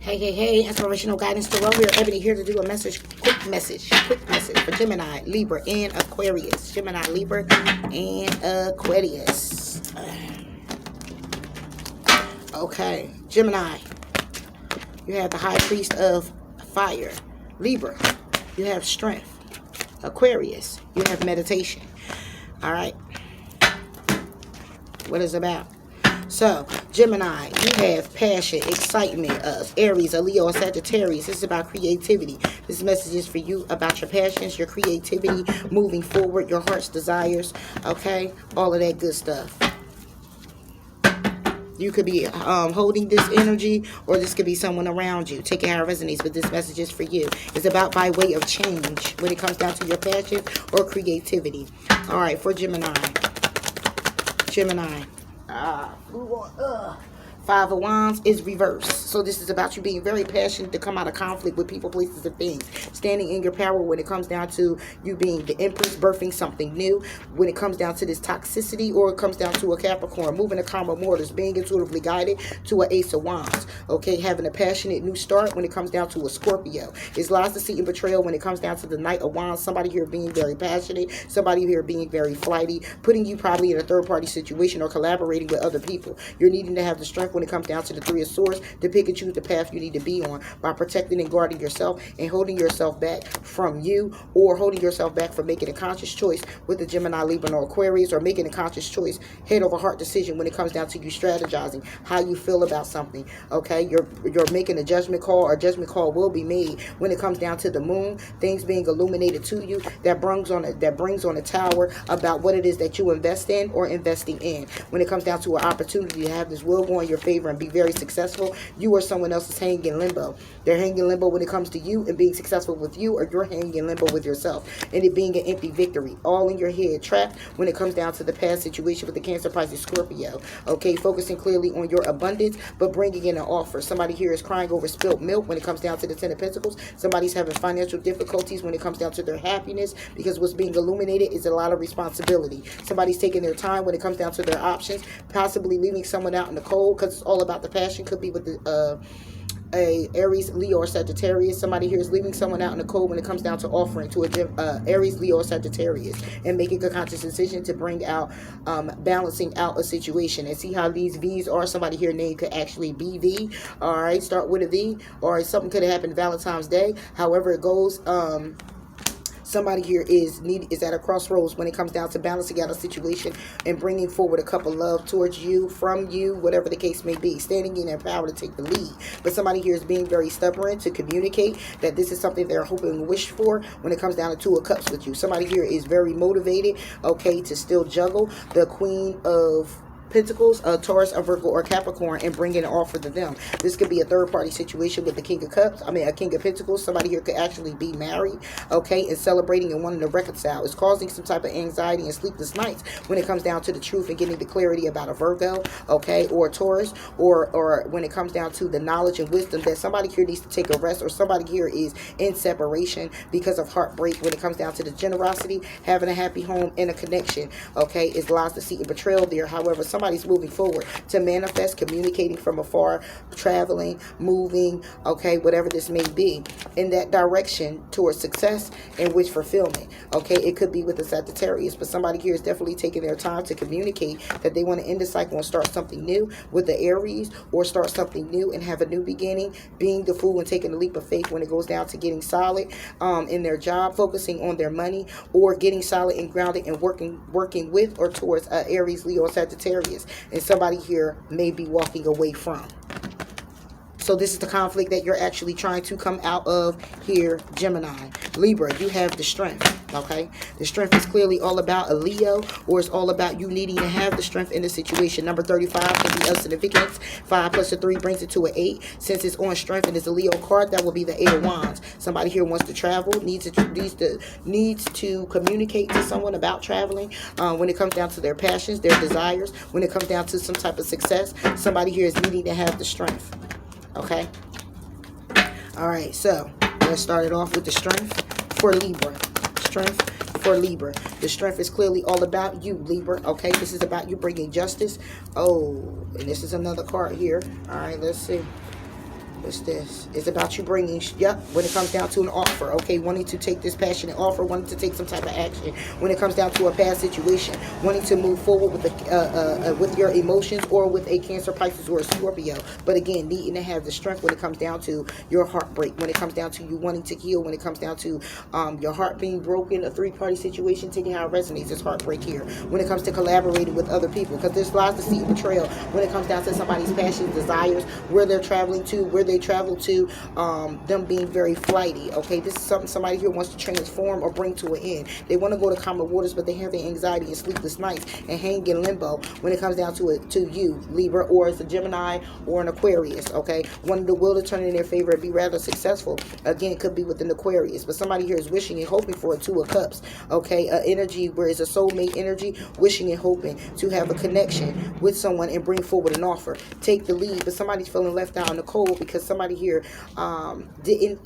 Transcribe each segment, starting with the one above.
Hey, inspirational guidance to We're Ebony here to do a quick message for Gemini, Libra, and Aquarius. Gemini, Libra, and Aquarius. Okay, Gemini, you have the High Priest of Fire. Libra, you have strength. Aquarius, you have meditation. All right, what is it about? So, Gemini, you have passion, excitement. Aries, a Leo, a Sagittarius. This is about creativity. This message is for you about your passions, your creativity, moving forward, your heart's desires. Okay? All of that good stuff. You could be holding this energy, or this could be someone around you. Take it how it resonates, but this message is for you. It's about by way of change when it comes down to your passion or creativity. All right, for Gemini. Gemini. Five of Wands is reversed. So this is about you being very passionate to come out of conflict with people, places, and things. Standing in your power when it comes down to you being the Empress, birthing something new. When it comes down to this toxicity, or it comes down to a Capricorn, moving a karma mortars, being intuitively guided to an Ace of Wands. Okay, having a passionate new start when it comes down to a Scorpio. It's lies, deceit, and betrayal when it comes down to the Knight of Wands. Somebody here being very passionate. Somebody here being very flighty. Putting you probably in a third-party situation or collaborating with other people. You're needing to have the strength when it comes down to the Three of Swords to pick and choose the path you need to be on by protecting and guarding yourself and holding yourself back from you, or holding yourself back from making a conscious choice with the Gemini, Libra, or Aquarius, or making a conscious choice, head over heart decision when it comes down to you strategizing how you feel about something. Okay, you're making a judgment call, or judgment call will be made when it comes down to the moon, things being illuminated to you that brings on a tower about what it is that you invest in or investing in. When it comes down to an opportunity to have this will go in your favor and be very successful, you or someone else is hanging in limbo. They're hanging in limbo when it comes to you and being successful with you, or you're hanging in limbo with yourself and it being an empty victory, all in your head, trapped when it comes down to the past situation with the Cancer, Pisces, Scorpio. Okay, focusing clearly on your abundance, but bringing in an offer. Somebody here is crying over spilled milk when it comes down to the Ten of Pentacles. Somebody's having financial difficulties when it comes down to their happiness, because what's being illuminated is a lot of responsibility. Somebody's taking their time when it comes down to their options, possibly leaving someone out in the cold, because it's all about the passion. Could be with the a Aries, Leo, or Sagittarius. Somebody here is leaving someone out in the cold when it comes down to offering to a Aries, Leo, or Sagittarius, and making a conscious decision to bring out balancing out a situation. And see how these V's are. Somebody here name could actually be V. All right, start with a V, or something could have happened Valentine's Day. However it goes, somebody here is at a crossroads when it comes down to balancing out a situation and bringing forward a cup of love towards you, from you, whatever the case may be, standing in their power to take the lead. But somebody here is being very stubborn to communicate that this is something they're hoping and wish for when it comes down to Two of Cups with you. Somebody here is very motivated, okay, to still juggle the Queen of Pentacles, a Taurus, a Virgo, or Capricorn, and bring in an offer to them. This could be a third-party situation with the King of Cups. A King of Pentacles. Somebody here could actually be married, okay, and celebrating and wanting to reconcile. It's causing some type of anxiety and sleepless nights when it comes down to the truth and getting the clarity about a Virgo, okay, or a Taurus, or when it comes down to the knowledge and wisdom that somebody here needs to take a rest, or somebody here is in separation because of heartbreak. When it comes down to the generosity, having a happy home and a connection, okay, is lies, deceit, and betrayal there. However, somebody's moving forward to manifest, communicating from afar, traveling, moving, okay, whatever this may be, in that direction towards success and wish fulfillment. Okay, it could be with the Sagittarius, but somebody here is definitely taking their time to communicate that they want to end the cycle and start something new with the Aries, or start something new and have a new beginning, being the fool and taking a leap of faith when it goes down to getting solid in their job, focusing on their money, or getting solid and grounded and working with or towards Aries, Leo, or Sagittarius. And somebody here may be walking away from. So this is the conflict that you're actually trying to come out of here, Gemini. Libra, you have the strength, okay? The strength is clearly all about a Leo, or it's all about you needing to have the strength in the situation. Number 35 can be of significance. 5 plus a 3 brings it to an 8. Since it's on strength and it's a Leo card, that will be the 8 of Wands. Somebody here wants to travel, needs to communicate to someone about traveling. When it comes down to their passions, their desires, when it comes down to some type of success, somebody here is needing to have the strength. Okay. All right. So let's start it off with the strength for Libra. Strength for Libra. The strength is clearly all about you, Libra. Okay. This is about you bringing justice. Oh, and this is another card here. All right. Let's see. What's this? It's about you bringing, yep, when it comes down to an offer, okay, wanting to take this passionate offer, wanting to take some type of action. When it comes down to a past situation, wanting to move forward with your emotions, or with a Cancer, Pisces, or a Scorpio. But again, needing to have the strength when it comes down to your heartbreak, when it comes down to you wanting to heal, when it comes down to your heart being broken, a three-party situation, taking how it resonates. It's heartbreak here. When it comes to collaborating with other people, because there's lies, deceit, and betrayal. When it comes down to somebody's passions, desires, where they're traveling to, where they travel to, them being very flighty. Okay, this is something somebody here wants to transform or bring to an end. They want to go to calmer waters, but they have the anxiety and sleepless nights and hang in limbo when it comes down to it, to you, Libra, or it's a Gemini or an Aquarius. Okay, wanting the will to turn in their favor and be rather successful. Again, it could be with an Aquarius, but somebody here is wishing and hoping for a Two of Cups. Okay, energy where it's a soulmate energy, wishing and hoping to have a connection with someone and bring forward an offer. Take the lead, but somebody's feeling left out in the cold because somebody here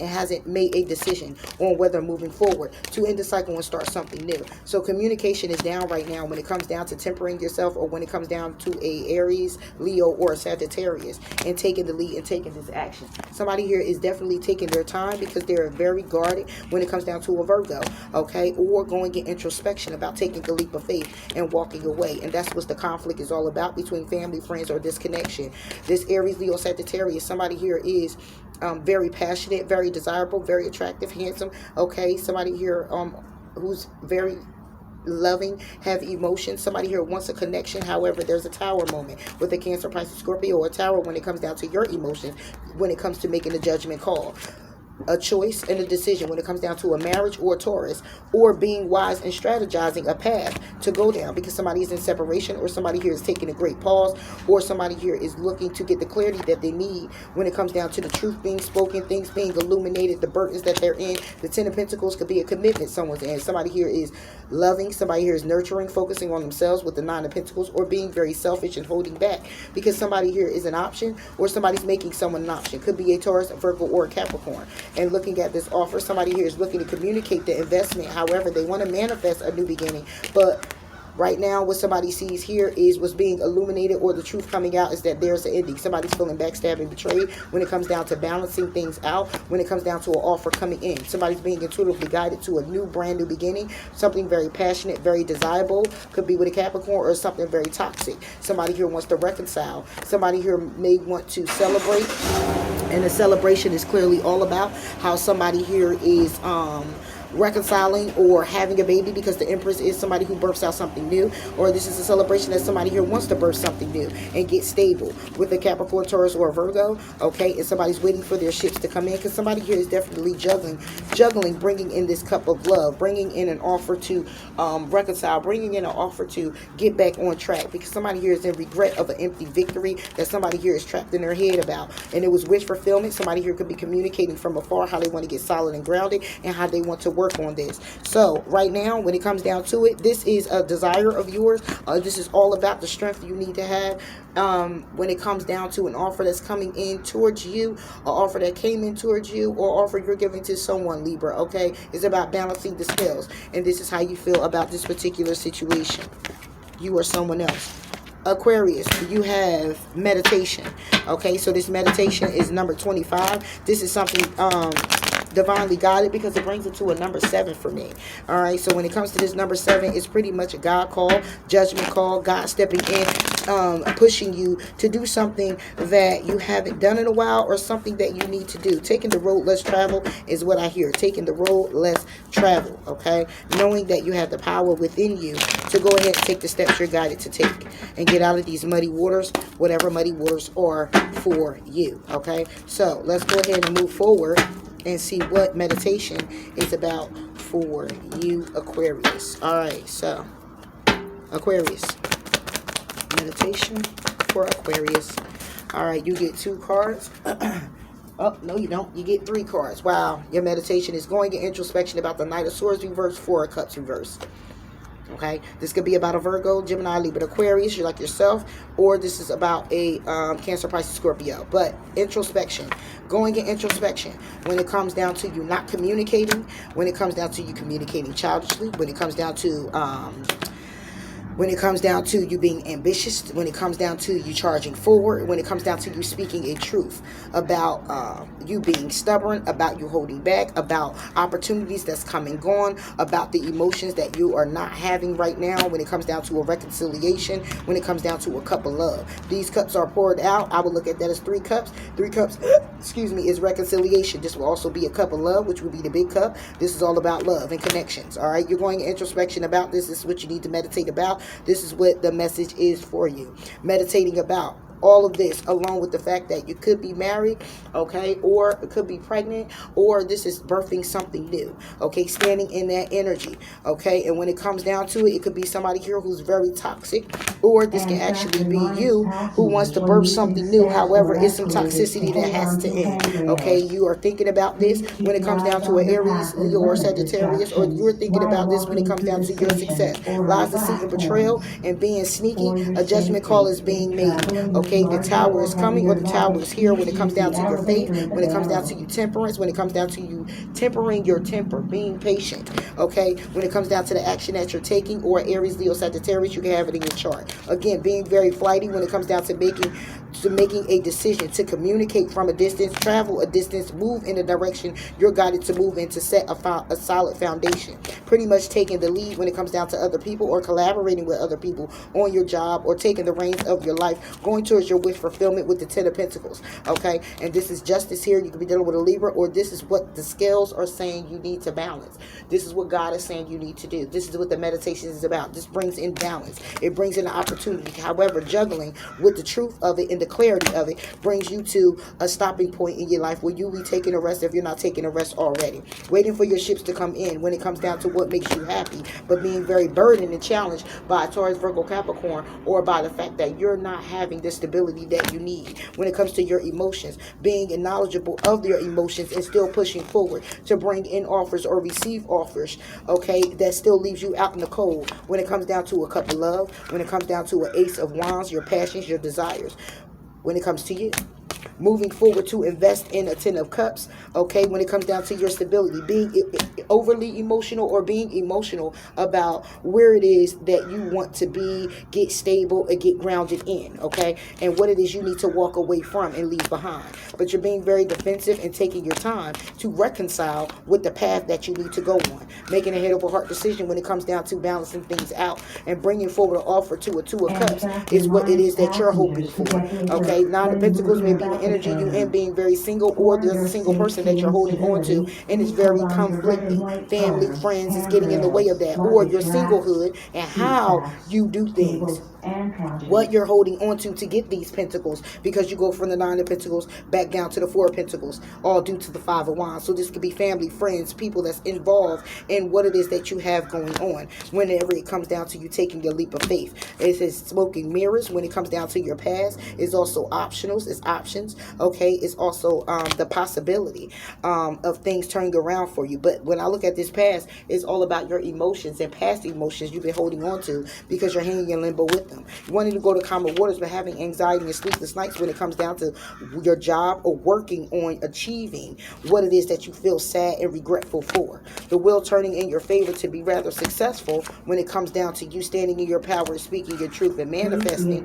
hasn't made a decision on whether moving forward to end the cycle and start something new. So communication is down right now when it comes down to tempering yourself, or when it comes down to a Aries, Leo, or a Sagittarius, and taking the lead and taking this action. Somebody here is definitely taking their time because they're very guarded when it comes down to a Virgo, okay, or going in introspection about taking a leap of faith and walking away. And that's what the conflict is all about between family, friends, or disconnection. This Aries, Leo, Sagittarius, somebody here is very passionate, very desirable, very attractive, handsome. Okay, somebody here who's very loving, have emotions. Somebody here wants a connection. However, there's a Tower moment with a Cancer, Pisces, Scorpio, or a Tower when it comes down to your emotions, when it comes to making a judgment call. A choice and a decision when it comes down to a marriage or a Taurus, or being wise and strategizing a path to go down because somebody is in separation, or somebody here is taking a great pause, or somebody here is looking to get the clarity that they need when it comes down to the truth being spoken, things being illuminated, the burdens that they're in. The Ten of Pentacles could be a commitment someone's in. Somebody here is loving, somebody here is nurturing, focusing on themselves with the Nine of Pentacles, or being very selfish and holding back because somebody here is an option, or somebody's making someone an option. Could be a Taurus, a Virgo, or a Capricorn. And looking at this offer, somebody here is looking to communicate the investment. However, they want to manifest a new beginning, but right now what somebody sees here is what's being illuminated, or the truth coming out, is that there's an ending. Somebody's feeling backstabbed, betrayed when it comes down to balancing things out, when it comes down to an offer coming in. Somebody's being intuitively guided to a new, brand new beginning, something very passionate, very desirable. Could be with a Capricorn, or something very toxic. Somebody here wants to reconcile. Somebody here may want to celebrate, and the celebration is clearly all about how somebody here is reconciling or having a baby, because the Empress is somebody who births out something new, or this is a celebration that somebody here wants to birth something new and get stable with a Capricorn, Taurus, or a Virgo. Okay, and somebody's waiting for their ships to come in, because somebody here is definitely juggling, bringing in this cup of love, bringing in an offer to reconcile, bringing in an offer to get back on track, because somebody here is in regret of an empty victory that somebody here is trapped in their head about, and it was wish fulfillment. Somebody here could be communicating from afar how they want to get solid and grounded, and how they want to work on this. So right now, when it comes down to it, this is a desire of yours. This is all about the strength you need to have when it comes down to an offer that's coming in towards you, an offer that came in towards you, or offer you're giving to someone, Libra. Okay, it's about balancing the scales, and this is how you feel about this particular situation. You or someone else. Aquarius, you have meditation. Okay, so this meditation is number 25. This is something divinely guided, because it brings it to a number 7 for me. All right, so when it comes to this number 7, it's pretty much a God call, judgment call, God stepping in, pushing you to do something that you haven't done in a while, or something that you need to do. Taking the road less traveled is what I hear. Taking the road less traveled. Okay, knowing that you have the power within you to go ahead and take the steps you're guided to take and get out of these muddy waters, whatever muddy waters are for you. Okay, so let's go ahead and move forward and see what meditation is about for you, Aquarius. All right, so Aquarius, meditation for Aquarius. All right, you get 2 cards. Oh, no, you don't. You get 3 cards. Wow, your meditation is going in introspection about the Knight of Swords reverse, 4 of Cups reverse. Okay, this could be about a Virgo, Gemini, Libra, Aquarius, you're like yourself, or this is about a Cancer, Pisces, Scorpio. But introspection, going in introspection when it comes down to you not communicating, when it comes down to you communicating childishly, when it comes down to when it comes down to you being ambitious, when it comes down to you charging forward, when it comes down to you speaking a truth about you being stubborn, about you holding back, about opportunities that's come and gone, about the emotions that you are not having right now, when it comes down to a reconciliation, when it comes down to a cup of love. These cups are poured out. I would look at that as 3 cups. 3 cups, excuse me, is reconciliation. This will also be a cup of love, which would be the big cup. This is all about love and connections. All right, you're going introspection about this. This is what you need to meditate about. This is what the message is for you. Meditating about all of this, along with the fact that you could be married, okay, or it could be pregnant, or this is birthing something new, okay, standing in that energy, okay. And when it comes down to it, it could be somebody here who's very toxic, or this can actually be you who wants to birth something new. However, it's some toxicity that has to end, okay. You are thinking about this when it comes down to an Aries, Leo, or Sagittarius, or you're thinking about this when it comes down to your success. Lies, deceit, and betrayal, and being sneaky. A judgment call is being made, okay. The tower is coming, or the tower is here, when it comes down to your faith, when it comes down to you temperance, when it comes down to you tempering your temper, being patient, okay. When it comes down to the action that you're taking, or Aries, Leo, Sagittarius, you can have it in your chart. Again, being very flighty when it comes down to making a decision, to communicate from a distance, travel a distance, move in a direction you're guided to move in, to set a solid foundation. Pretty much taking the lead when it comes down to other people, or collaborating with other people on your job, or taking the reins of your life, going towards your wish fulfillment with the 10 of Pentacles, okay. And this is justice here. You could be dealing with a Libra, or this is what the scales are saying you need to balance. This is what God is saying you need to do. This is what the meditation is about. This brings in balance. It brings in an opportunity. However, juggling with the truth of it and the clarity of it brings you to a stopping point in your life where you'll be taking a rest if you're not taking a rest already. Waiting for your ships to come in when it comes down to what makes you happy, but being very burdened and challenged by Taurus, Virgo, Capricorn, or by the fact that you're not having the stability that you need when it comes to your emotions. Being knowledgeable of your emotions and still pushing forward to bring in offers or receive offers, okay, that still leaves you out in the cold when it comes down to a cup of love, when it comes down to an Ace of Wands, your passions, your desires. When it comes to you, moving forward to invest in a 10 of Cups, okay, when it comes down to your stability, being overly emotional, or being emotional about where it is that you want to be, get stable, and get grounded in, okay, and what it is you need to walk away from and leave behind. But you're being very defensive and taking your time to reconcile with the path that you need to go on, making a head over heart decision when it comes down to balancing things out and bringing forward an offer to a 2 of Cups is what it is that you're hoping for, okay. 9 of Pentacles may be the energy you in, being very single, or there's a single person that you're holding on to and it's very conflicting. Family, friends is getting in the way of that, or your singlehood and how you do things, what you're holding on to get these pentacles, because you go from the 9 of Pentacles back down to the 4 of Pentacles, all due to the 5 of Wands. So this could be family, friends, people that's involved in what it is that you have going on whenever it comes down to you taking your leap of faith. It says smoking mirrors when it comes down to your past. It's also optionals, it's options, okay. It's also the possibility of things turning around for you. But when I look at this past, it's all about your emotions and past emotions you've been holding on to because you're hanging in limbo with them. Wanting to go to calmer waters, but having anxiety and sleepless nights when it comes down to your job, or working on achieving what it is that you feel sad and regretful for. The wheel turning in your favor to be rather successful when it comes down to you standing in your power and speaking your truth and manifesting,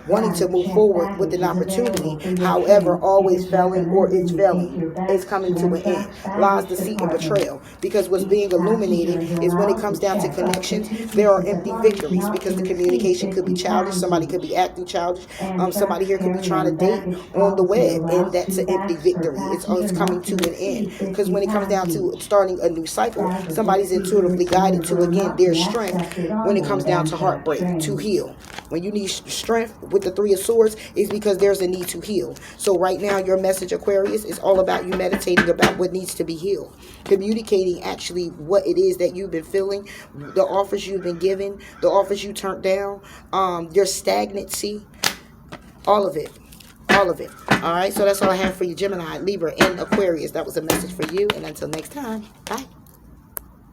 wanting to move forward with an opportunity. However, always failing, or it's failing. It's coming to an end. Lies, deceit, and betrayal. Because what's being illuminated is when it comes down to connections, there are empty victories, because the communication could be childish. Somebody could be acting childish. Somebody here could be trying to date on the web, and that's an empty victory. It's coming to an end. Because when it comes down to starting a new cycle, somebody's intuitively guided to, again, their strength when it comes down to heartbreak, to heal. When you need strength with the 3 of Swords, is because there's a need to heal. So right now, your message, Aquarius, is all about you meditating about what needs to be healed. Communicating actually what it is that you've been feeling, the offers you've been given, the offers you turned down, your stagnancy, all of it. All of it. All right, so that's all I have for you, Gemini, Libra, and Aquarius. That was a message for you. And until next time, bye.